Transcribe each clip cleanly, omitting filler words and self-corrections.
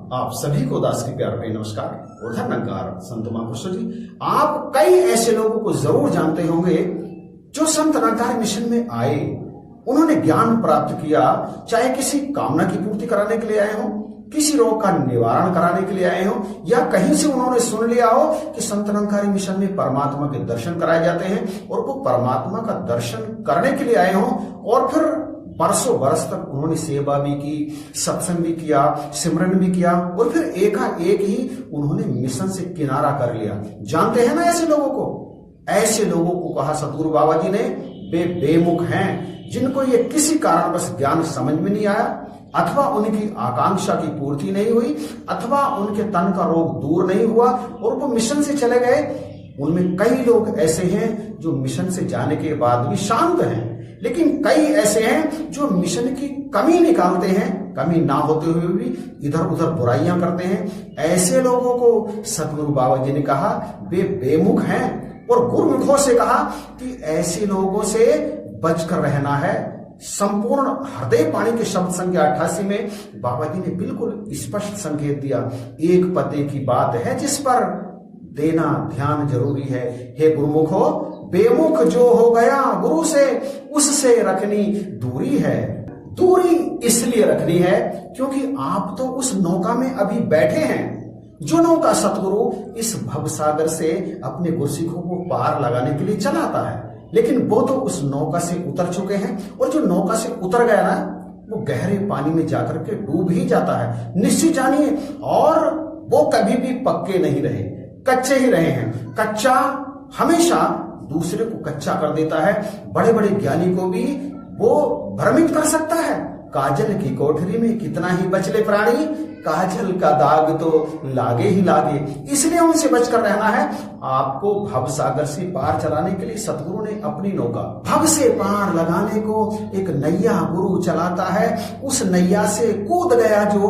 आप सभी को दास के प्यार भरे नमस्कार और धन्यकार संत महापुरुषों जी। आप कई ऐसे लोगों को जरूर जानते होंगे जो संत निरंकारी मिशन में आए, उन्होंने ज्ञान प्राप्त किया, चाहे किसी कामना की पूर्ति कराने के लिए आए हो, किसी रोग का निवारण कराने के लिए आए हो, या कहीं से उन्होंने सुन लिया हो कि संत निरंकारी मिशन में परमात्मा के दर्शन कराए जाते हैं और वो परमात्मा का दर्शन करने के लिए आए हो, और फिर बरसों बरस तक उन्होंने सेवा भी की, सत्संग भी किया, सिमरन भी किया, और फिर एकाएक ही उन्होंने मिशन से किनारा कर लिया। जानते हैं ना ऐसे लोगों को? ऐसे लोगों को कहा सतगुरु बाबा जी ने वे बेमुख हैं, जिनको ये किसी कारणवश ज्ञान समझ में नहीं आया, अथवा उनकी आकांक्षा की पूर्ति नहीं हुई, अथवा उनके तन का रोग दूर नहीं हुआ और वो मिशन से चले गए। उनमें कई लोग ऐसे हैं जो मिशन से जाने के बाद भी शांत हैं, लेकिन कई ऐसे हैं जो मिशन की कमी निकालते हैं, कमी ना होते हुए भी इधर उधर बुराइयां करते हैं। ऐसे लोगों को सतगुरु बाबा जी ने कहा वे बेमुख हैं, और गुरुमुखों से कहा कि ऐसे लोगों से बचकर रहना है। संपूर्ण हृदय पाणी के शब्द संख्या 88 में बाबा जी ने बिल्कुल स्पष्ट संकेत दिया। एक पते की बात है जिस पर देना ध्यान जरूरी है। हे गुरुमुखो, बेमुख जो हो गया गुरु से, उससे रखनी दूरी है। दूरी इसलिए रखनी है क्योंकि आप तो उस नौका में अभी बैठे हैं, जो नौका सतगुरु इस भवसागर से अपने गुरसिखों को पार लगाने के लिए चलाता है। लेकिन वो तो उस नौका से उतर चुके हैं, और जो नौका से उतर गया ना, वो गहरे पानी में जाकर के डूब ही जाता है, निश्चित जानिए। और वो कभी भी पक्के नहीं रहे, कच्चे ही रहे हैं। कच्चा हमेशा दूसरे को कच्चा कर देता है। बड़े बड़े ज्ञानी को भी वो भ्रमित कर सकता है। काजल की कोठरी में कितना ही बचले प्राणी, काजल का दाग तो लागे ही लागे। इसलिए उनसे बचकर रहना है। आपको भव सागर से पार चलाने के लिए सतगुरु ने अपनी नौका, भव से पार लगाने को एक नैया गुरु चलाता है। उस नैया से कूद गया जो,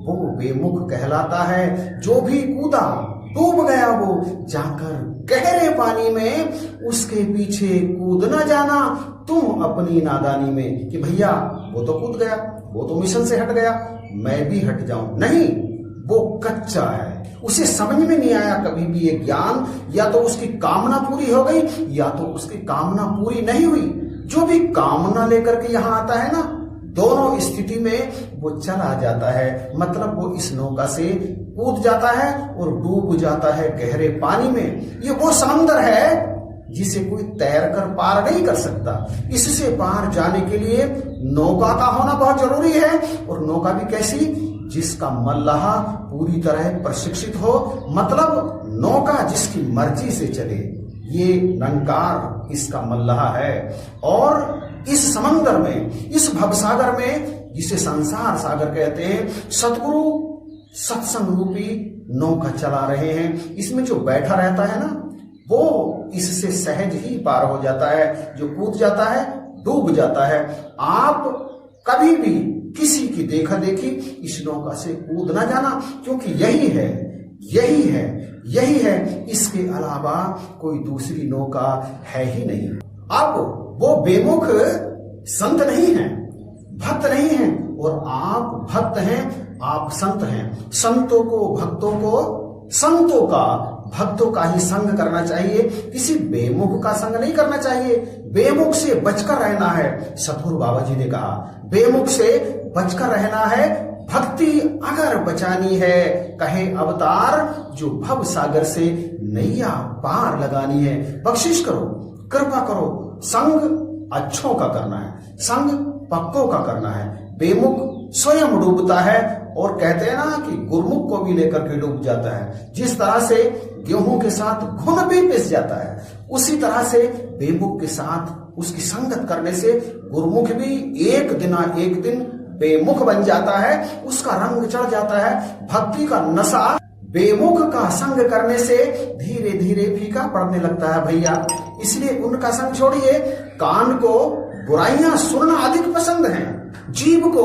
वो बेमुख कहलाता है। जो भी कूदा डूब गया वो जाकर गहरे पानी में, उसके पीछे कूद न जाना तुम अपनी नादानी में कि भैया वो तो कूद गया, वो तो मिशन से हट गया, मैं भी हट जाऊं। नहीं, वो कच्चा है, उसे समझ में नहीं आया कभी भी ये ज्ञान। या तो उसकी कामना पूरी हो गई, या तो उसकी कामना पूरी नहीं हुई। जो भी कामना लेकर के यहाँ आता है ना, दोनों स्थिति में वो चला जाता है। मतलब वो इस नौका से कूद जाता है और डूब जाता है गहरे पानी में। ये वो समुद्र है जिसे कोई तैर कर पार नहीं कर सकता। इससे पार जाने के लिए नौका का होना बहुत जरूरी है। और नौका भी कैसी? जिसका मल्लाह पूरी तरह प्रशिक्षित हो, मतलब नौका जिसकी मर्जी से चले। ये निरंकार इसका मल्लाह है। और इस समंदर में, इस भवसागर में, जिसे संसार सागर कहते हैं, सतगुरु सत्संग रूपी नौका चला रहे हैं। इसमें जो बैठा रहता है ना, वो इससे सहज ही पार हो जाता है। जो कूद जाता है डूब जाता है। आप कभी भी किसी की देखा देखी इस नौका से कूद ना जाना, क्योंकि यही है, यही है, यही है। इसके अलावा कोई दूसरी नौका है ही नहीं। अब वो बेमुख संत नहीं है, भक्त नहीं है, और आप भक्त हैं, आप संत हैं। संतों को, भक्तों को, संतों का, भक्तों का ही संग करना चाहिए, किसी बेमुख का संग नहीं करना चाहिए। बेमुख से बचकर रहना है। सतगुरु बाबा जी ने कहा बेमुख से बचकर रहना है। भक्ति अगर बचानी है, कहे अवतार, जो भव सागर से नैया पार लगानी है। बख्शिश करो, कृपा करो। संग अच्छों का करना है, संग पक्कों का करना है। बेमुख स्वयं डूबता है, और कहते हैं ना कि गुरमुख को भी लेकर के डूब जाता है। जिस तरह से गेहूं के साथ घुन भी पिस जाता है, उसी तरह से बेमुख के साथ उसकी संगत करने से गुरमुख भी एक दिन बेमुख बन जाता है। उसका रंग चढ़ जाता है। भक्ति का नशा बेमुख का संग करने से धीरे धीरे फीका पड़ने लगता है भैया। इसलिए उनका संग छोड़िए। कान को बुराइयां सुनना अधिक पसंद है, जीव को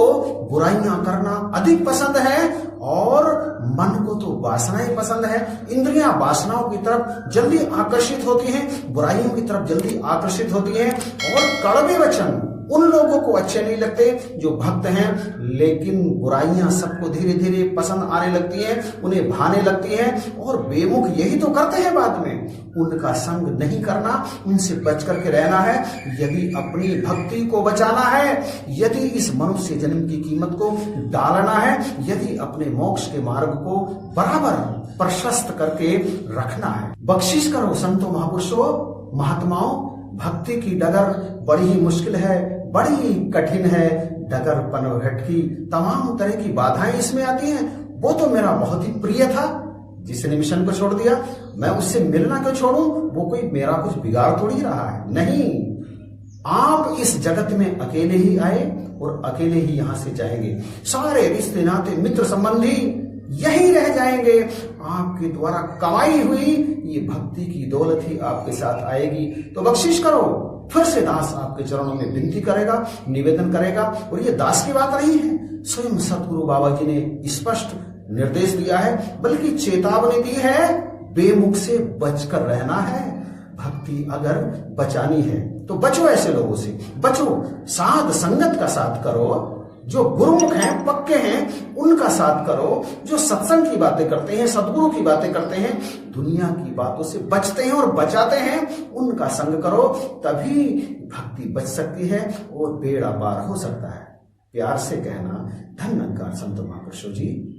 बुराइयां करना अधिक पसंद है, और मन को तो वासनाएं पसंद है। इंद्रियां वासनाओं की तरफ जल्दी आकर्षित होती हैं, बुराइयों की तरफ जल्दी आकर्षित होती हैं। और कड़वे वचन उन लोगों को अच्छे नहीं लगते जो भक्त हैं, लेकिन बुराइयां सबको धीरे धीरे पसंद आने लगती हैं, उन्हें भाने लगती हैं, और बेमुख यही तो करते हैं बाद में। उनका संग नहीं करना, उनसे बच करके रहना है। यदि अपनी भक्ति को बचाना है, यदि इस मनुष्य जन्म की कीमत को डालना है, यदि अपने मोक्ष के मार्ग को बराबर प्रशस्त करके रखना है। बख्शिश करो संतों, महापुरुषों, महात्माओं। भक्ति की डगर बड़ी ही मुश्किल है, बड़ी ही कठिन है। डगर पनघट की तमाम तरह की बाधाएं इसमें आती हैं। वो तो मेरा बहुत ही प्रिय था, जिसने मिशन को छोड़ दिया, मैं उससे मिलना क्यों छोड़ूं? वो कोई मेरा कुछ बिगाड़ थोड़ी रहा है। नहीं, आप इस जगत में अकेले ही आए और अकेले ही यहां से जाएंगे। सारे रिश्ते नाते मित्र संबंधी यही रह जाएंगे। आपके द्वारा कमाई हुई ये भक्ति की दौलत ही आपके साथ आएगी। तो बख्शिश करो। फिर से दास आपके चरणों में विनती करेगा, निवेदन करेगा। और ये दास की बात नहीं है, स्वयं सतगुरु बाबा जी ने स्पष्ट निर्देश दिया है, बल्कि चेतावनी दी है, बेमुख से बचकर रहना है। भक्ति अगर बचानी है तो बचो, ऐसे लोगों से बचो। साध संगत का साथ करो, जो गुरुमुख हैं, पक्के हैं, उनका साथ करो। जो सत्संग की बातें करते हैं, सदगुरु की बातें करते हैं, दुनिया की बातों से बचते हैं और बचाते हैं, उनका संग करो। तभी भक्ति बच सकती है और बेड़ा पार हो सकता है। प्यार से कहना, धन्यवाद संत महापुरुषों जी।